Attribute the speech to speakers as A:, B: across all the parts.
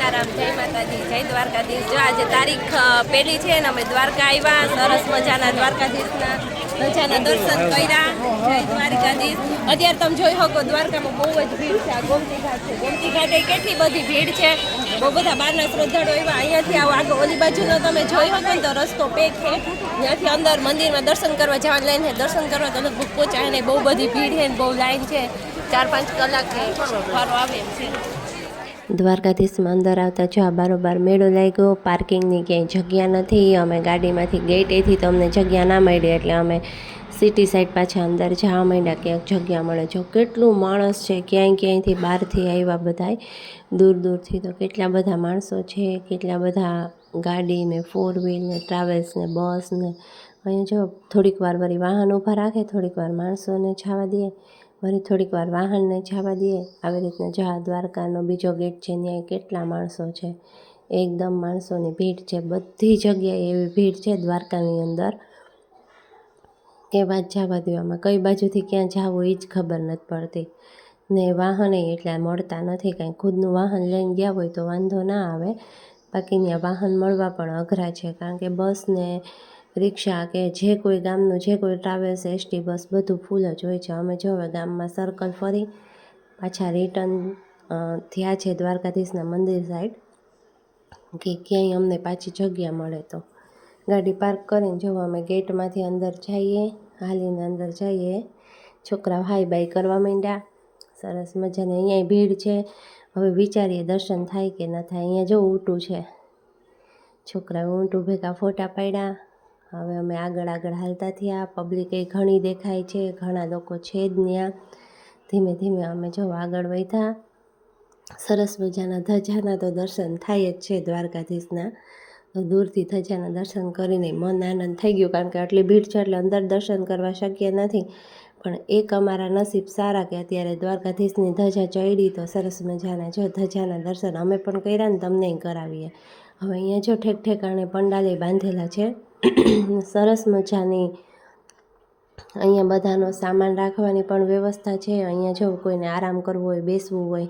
A: સીતારામ, જય માતાજી, જય દ્વારકાધીશ. જો આજે તારીખ 1 છે ને અમે દ્વારકા આવ્યા. સરસ મજાના દ્વારકાધીશના મજાના દર્શન કર્યા. જય દ્વારકાધીશ. અત્યારે તમે જોઈ શકો દ્વારકામાં બહુ જ ભીડ છે. આ ગોમતી ઘાટ છે. ગોમતી ઘાટે કેટલી બધી ભીડ છે. બહુ બધા બહારના શ્રદ્ધાળુઓ આવ્યા. અહીંયાથી આવો આગળ ઓલી બાજુનો તમે જોઈ શકો ને તો રસ્તો પેક છે. ત્યાંથી અંદર મંદિરમાં દર્શન કરવા જવાની લાઈન છે. દર્શન કરવા તો લગભગ પહોંચાય ને બહુ બધી ભીડ છે ને બહુ લાઈન છે. 4-5 કલાક ફરવા આવે એમ છે.
B: દ્વારકાધીશમાં અંદર આવતા જો આ બારોબાર મેળો લાગ્યો. પાર્કિંગની ક્યાંય જગ્યા નથી. અમે ગાડીમાંથી ગેટેથી તો અમને જગ્યા ના મળી એટલે અમે સિટી સાઈડ પાછા અંદર જવા માંડ્યા ક્યાંક જગ્યા મળે. જો કેટલું માણસ છે, ક્યાંયથી બહારથી આવ્યા બધાય દૂર દૂરથી. તો કેટલા બધા માણસો છે, કેટલા બધા ગાડી ને 4 વ્હીલ ને ટ્રાવેલ્સ ને બસ ને. અહીંયા જો થોડીક વાર વળી વાહન ઊભા રાખે, થોડીક વાર માણસોને જવા દે, વળી થોડીક વાર વાહનને જવા દઈએ. આવી રીતના જો આ દ્વારકાનો બીજો ગેટ છે ત્યાં કેટલા માણસો છે. એકદમ માણસોની ભીડ છે. બધી જગ્યાએ એવી ભીડ છે દ્વારકાની અંદર કે વાત જવા દેવામાં. કઈ બાજુથી ક્યાં જવું એ જ ખબર નથી પડતી. ને વાહને એટલા મળતા નથી. કાંઈ ખુદનું વાહન લઈને ગયા હોય તો વાંધો ના આવે, બાકી ત્યાં વાહન મળવા પણ અઘરા છે. કારણ કે બસ ને રિક્ષા કે જે કોઈ ગામનું જે કોઈ ટ્રાવેલ્સ એસટી બસ બધું ફૂલ જ હોય છે. અમે જો હવે ગામમાં સર્કલ ફરી પાછા રિટર્ન થયા છે દ્વારકાધીશના મંદિર સાઈડ કે ક્યાંય અમને પાછી જગ્યા મળે તો ગાડી પાર્ક કરીને જો અમે ગેટમાંથી અંદર જઈએ, હાલીને અંદર જઈએ. છોકરાઓ હાઈ બાઈ કરવા માંડ્યા. સરસ મજાને અહીંયા ભીડ છે. હવે વિચારીએ દર્શન થાય કે ન થાય. અહીંયા જો ઊંટું છે, છોકરાઓ ઊંટું ભેગા ફોટા પાડ્યા. હવે અમે આગળ હાલતા થયા. પબ્લિક એ ઘણી દેખાય છે, ઘણા લોકો છે જ ત્યાં. ધીમે ધીમે અમે જો આગળ વધ્યા. સરસ મજાના ધજાના તો દર્શન થાય જ છે દ્વારકાધીશના. તો દૂરથી ધજાના દર્શન કરીને મન આનંદ થઈ ગયું. કારણ કે આટલી ભીડ છે એટલે અંદર દર્શન કરવા શક્ય નથી. પણ એક અમારા નસીબ સારા કે અત્યારે દ્વારકાધીશની ધજા ચડી તો સરસ મજાના જો ધજાના દર્શન અમે પણ કર્યા ને તમને કરાવીએ. હવે અહીંયા જો ઠેક ઠેકાણે પંડાલે બાંધેલા છે. સરસ મજાની અહીંયા બધાનો સામાન રાખવાની પણ વ્યવસ્થા છે. અહીંયા જો કોઈને આરામ કરવો હોય, બેસવું હોય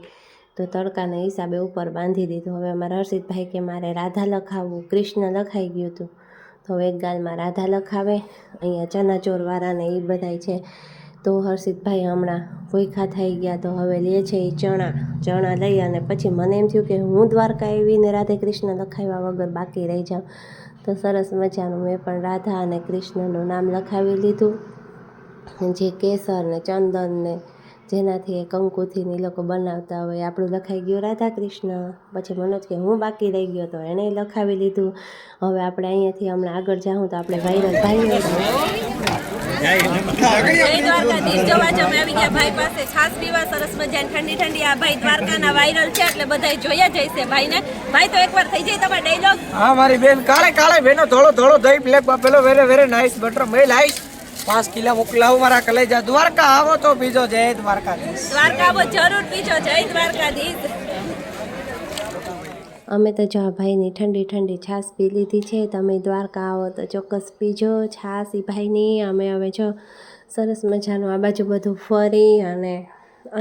B: તો તડકાના હિસાબે ઉપર બાંધી દીધું. હવે અમારા હર્ષિતભાઈ કે મારે રાધા લખાવવું, કૃષ્ણ લખાઈ ગયું હતું તો હવે એક ગાલમાં રાધા લખાવે. અહીંયા ચણાચોરવાળાને એ બધાય છે. તો હર્ષિતભાઈ હમણાં ભૂખા થઈ ગયા તો હવે લે છે એ ચણા લઈ. અને પછી મને એમ થયું કે હું દ્વારકા આવીને રાધે કૃષ્ણ લખાવ્યા વગર બાકી રહી જાઉં. તો સરસ મજાનું મેં પણ રાધા અને કૃષ્ણનું નામ લખાવી લીધું. જે કેસર ને ચંદન ને જેનાથી એ કંકુથી એ લોકો બનાવતા હોય આપણું લખાઈ ગયું રાધા કૃષ્ણ. પછી મનોજ કે હું બાકી રહી ગયો તો એણે લખાવી લીધું. હવે આપણે અહીંયાથી હમણાં આગળ જાઉં તો આપણે વાયરલ ભાઈ
A: જોવા જો આવી ગયા ભાઈ પાસે છાસ પીવા. સરસ મજાની ઠંડી ઠંડી. આ ભાઈ દ્વારકાના વાયરલ છે એટલે બધા જોયા જઈશે ભાઈને. ભાઈ તો એકવાર થઈ જાય તમારો ડાયલોગ.
C: હા મારી બેન કાળે બેનો થોડો દહીં પ્લેટ બાપેલો વેરે નાઈસ બટર મેલ આઈસ 5 કિલો મોકલાવું મારા કલેજા. દ્વારકા આવો તો બીજો જય દ્વારકાધીશ.
A: દ્વારકા આવો જરૂર બીજો જય દ્વારકાધીશ.
B: અમે તો જો ભાઈની ઠંડી છાશ પી લીધી છે. તમે દ્વારકા આવો તો ચોક્કસ પીજો છાશ એ ભાઈની. અમે હવે જો સરસ મજાનું આ બાજુ બધું ફરી અને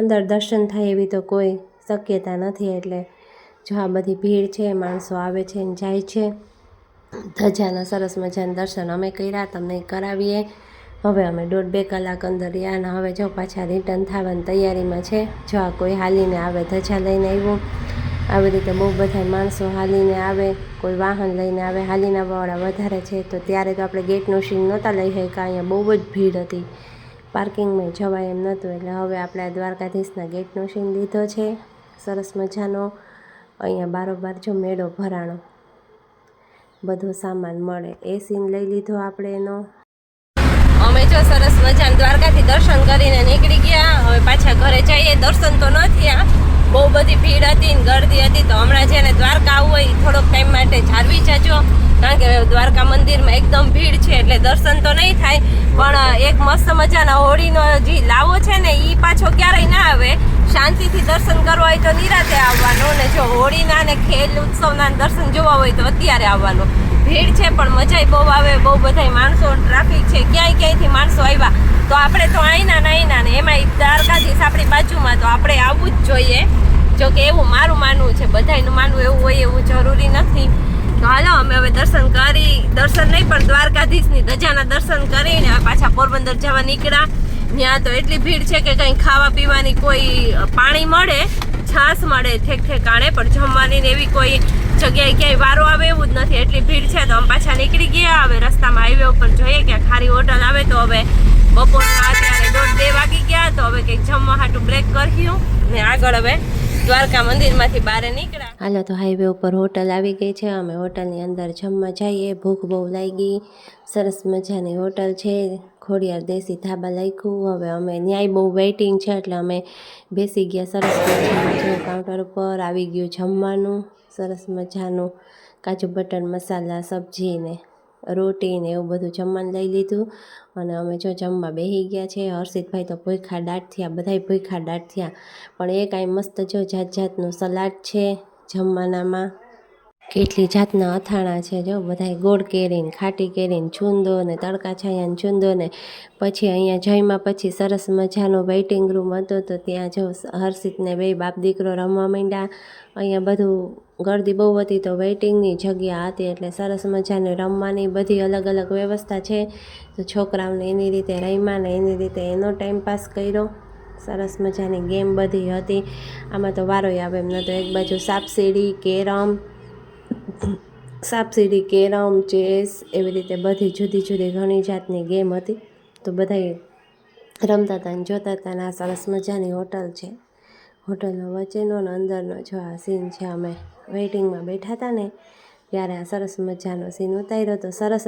B: અંદર દર્શન થાય એવી તો કોઈ શક્યતા નથી. એટલે જો આ બધી ભીડ છે, માણસો આવે છે ને જાય છે. ધજાના સરસ મજાના દર્શન અમે કર્યા, તમને કરાવીએ. હવે અમે 1.5-2 કલાક અંદર રહ્યા અને હવે જો પાછા રિટર્ન થવાની તૈયારીમાં છે. જો આ કોઈ હાલીને આવે ધજા લઈને આવ્યું. આવી રીતે બહુ બધા માણસો હાલીને આવે, કોઈ વાહન લઈને આવે. હાલીને આવવાવાળા વધારે છે. તો ત્યારે તો આપણે ગેટનું સીન નહોતા લઈ શક્યા. અહીંયા બહુ જ ભીડ હતી, પાર્કિંગમાં જવાય એમ નહોતું. એટલે હવે આપણે દ્વારકાધીશના ગેટનો સીન લીધો છે સરસ મજાનો. અહીંયા બારોબાર જો મેળો ભરાણો, બધો સામાન મળે એ સીન લઈ લીધો આપણે એનો.
A: અમે જો સરસ મજાના દ્વારકાથી દર્શન કરીને નીકળી ગયા. હવે પાછા ઘરે જઈએ. દર્શન તો ન થયા, બહુ બધી ભીડ હતી ને ગરદી હતી. તો હમણાં જેને દ્વારકા આવવું હોય થોડોક ટાઈમ માટે જાળવી જજો. કારણ કે દ્વારકા મંદિરમાં એકદમ ભીડ છે એટલે દર્શન તો નહીં થાય. પણ એક મસ્ત મજાના હોળીનો જે લાવો છે ને એ પાછો ક્યારેય ના આવે. શાંતિથી દર્શન કરવા હોય તો નિરાતે આવવાનું. ને જો હોળીના ને ખેલ ઉત્સવના દર્શન જોવા હોય તો અત્યારે આવવાનું. ભીડ છે પણ મજા બહુ આવે. બહુ બધા માણસો, ટ્રાફિક છે, ક્યાંયથી માણસો આવ્યા. તો આપણે તો આઈના ને એમાંય દ્વારકાધીશ આપણી બાજુમાં તો આપણે આવવું જ જોઈએ. જો કે એવું મારું માનવું છે, બધાયનું માનવું એવું હોય એવું જરૂરી નથી. તો હાલો અમે હવે દર્શન નહીં પણ દ્વારકાધીશની ધજાના દર્શન કરીને હવે પાછા પોરબંદર જવા નીકળ્યા. ત્યાં તો એટલી ભીડ છે કે કંઈ ખાવા પીવાની કોઈ પાણી મળે, છાશ મળે ઠેકાણે, પણ જમવાની ને એવી કોઈ જગ્યાએ ક્યાંય વારો આવે એવું જ નથી, એટલી ભીડ છે. તો અમે પાછા નીકળી ગયા. હવે રસ્તામાં હાઈવે ઉપર જોઈએ કે ખારી હોટલ આવે. તો હવે બપોરના અત્યારે 1:30 વાગી ગયા. તો હવે કંઈક જમવા હાટું બ્રેક કર્યું ને આગળ હવે દ્વારકા મંદિરમાંથી બહાર નીકળ્યા.
B: હાલો તો હાઈવે ઉપર હોટલ આવી ગઈ છે. અમે હોટલની અંદર જમવા જઈએ. ભૂખ બહુ લાગી. સરસ મજાની હોટલ છે, ખોડિયાર દેશી ધાબા લખ્યું. હવે અમે ન્યાય બહુ વેઇટિંગ છે એટલે અમે બેસી ગયા. સરસ મજાનું કાઉન્ટર ઉપર આવી ગયું જમવાનું, સરસ મજાનું કાજુ બટર મસાલા, સબ્જી ને રોટી ને એવું બધું જમવાનું લઈ લીધું. અને અમે જો જમવા બેસી ગયા છે. હર્ષિતભાઈ તો ભૂખા દાટ થયા, બધાય ભૂખા દાટ થયા. પણ એ કાંઈ મસ્ત જો જાતનું સલાડ છે જમવાનામાં, કેટલી જાતના અથાણા છે જો, બધાય ગોળ કેરીને, ખાટી કેરીને, છુંદો ને તડકા છાયાને છુંદો ને. પછી અહીંયા જમ્યા પછી સરસ મજાનો વેઇટિંગ રૂમ હતો. તો ત્યાં જો હર્ષિતને બે બાપ દીકરો રમવા માંડ્યા. અહીંયા બધું ગરદી બહુ હતી તો વેઇટિંગની જગ્યા હતી એટલે સરસ મજાને રમવાની બધી અલગ અલગ વ્યવસ્થા છે. તો છોકરાઓને એની રીતે રમ્યા ને એની રીતે એનો ટાઈમ પાસ કર્યો. સરસ મજાની ગેમ બધી હતી. આમાં તો વારોય આવે એમ નહોતો. એક બાજુ સાપસીડી, કેરમ, ચેસ, એવી રીતે બધી જુદી જુદી ઘણી જાતની ગેમ હતી. તો બધાય રમતા હતા ને જોતા હતા. ને આ સરસ મજાની હોટલ છે. હોટલનો વચ્ચેનો ને અંદરનો જો આ સીન છે. અમે વેઇટિંગમાં બેઠા હતા ને ત્યારે આ સરસ મજાનો સીન ઉતાર્યો. તો સરસ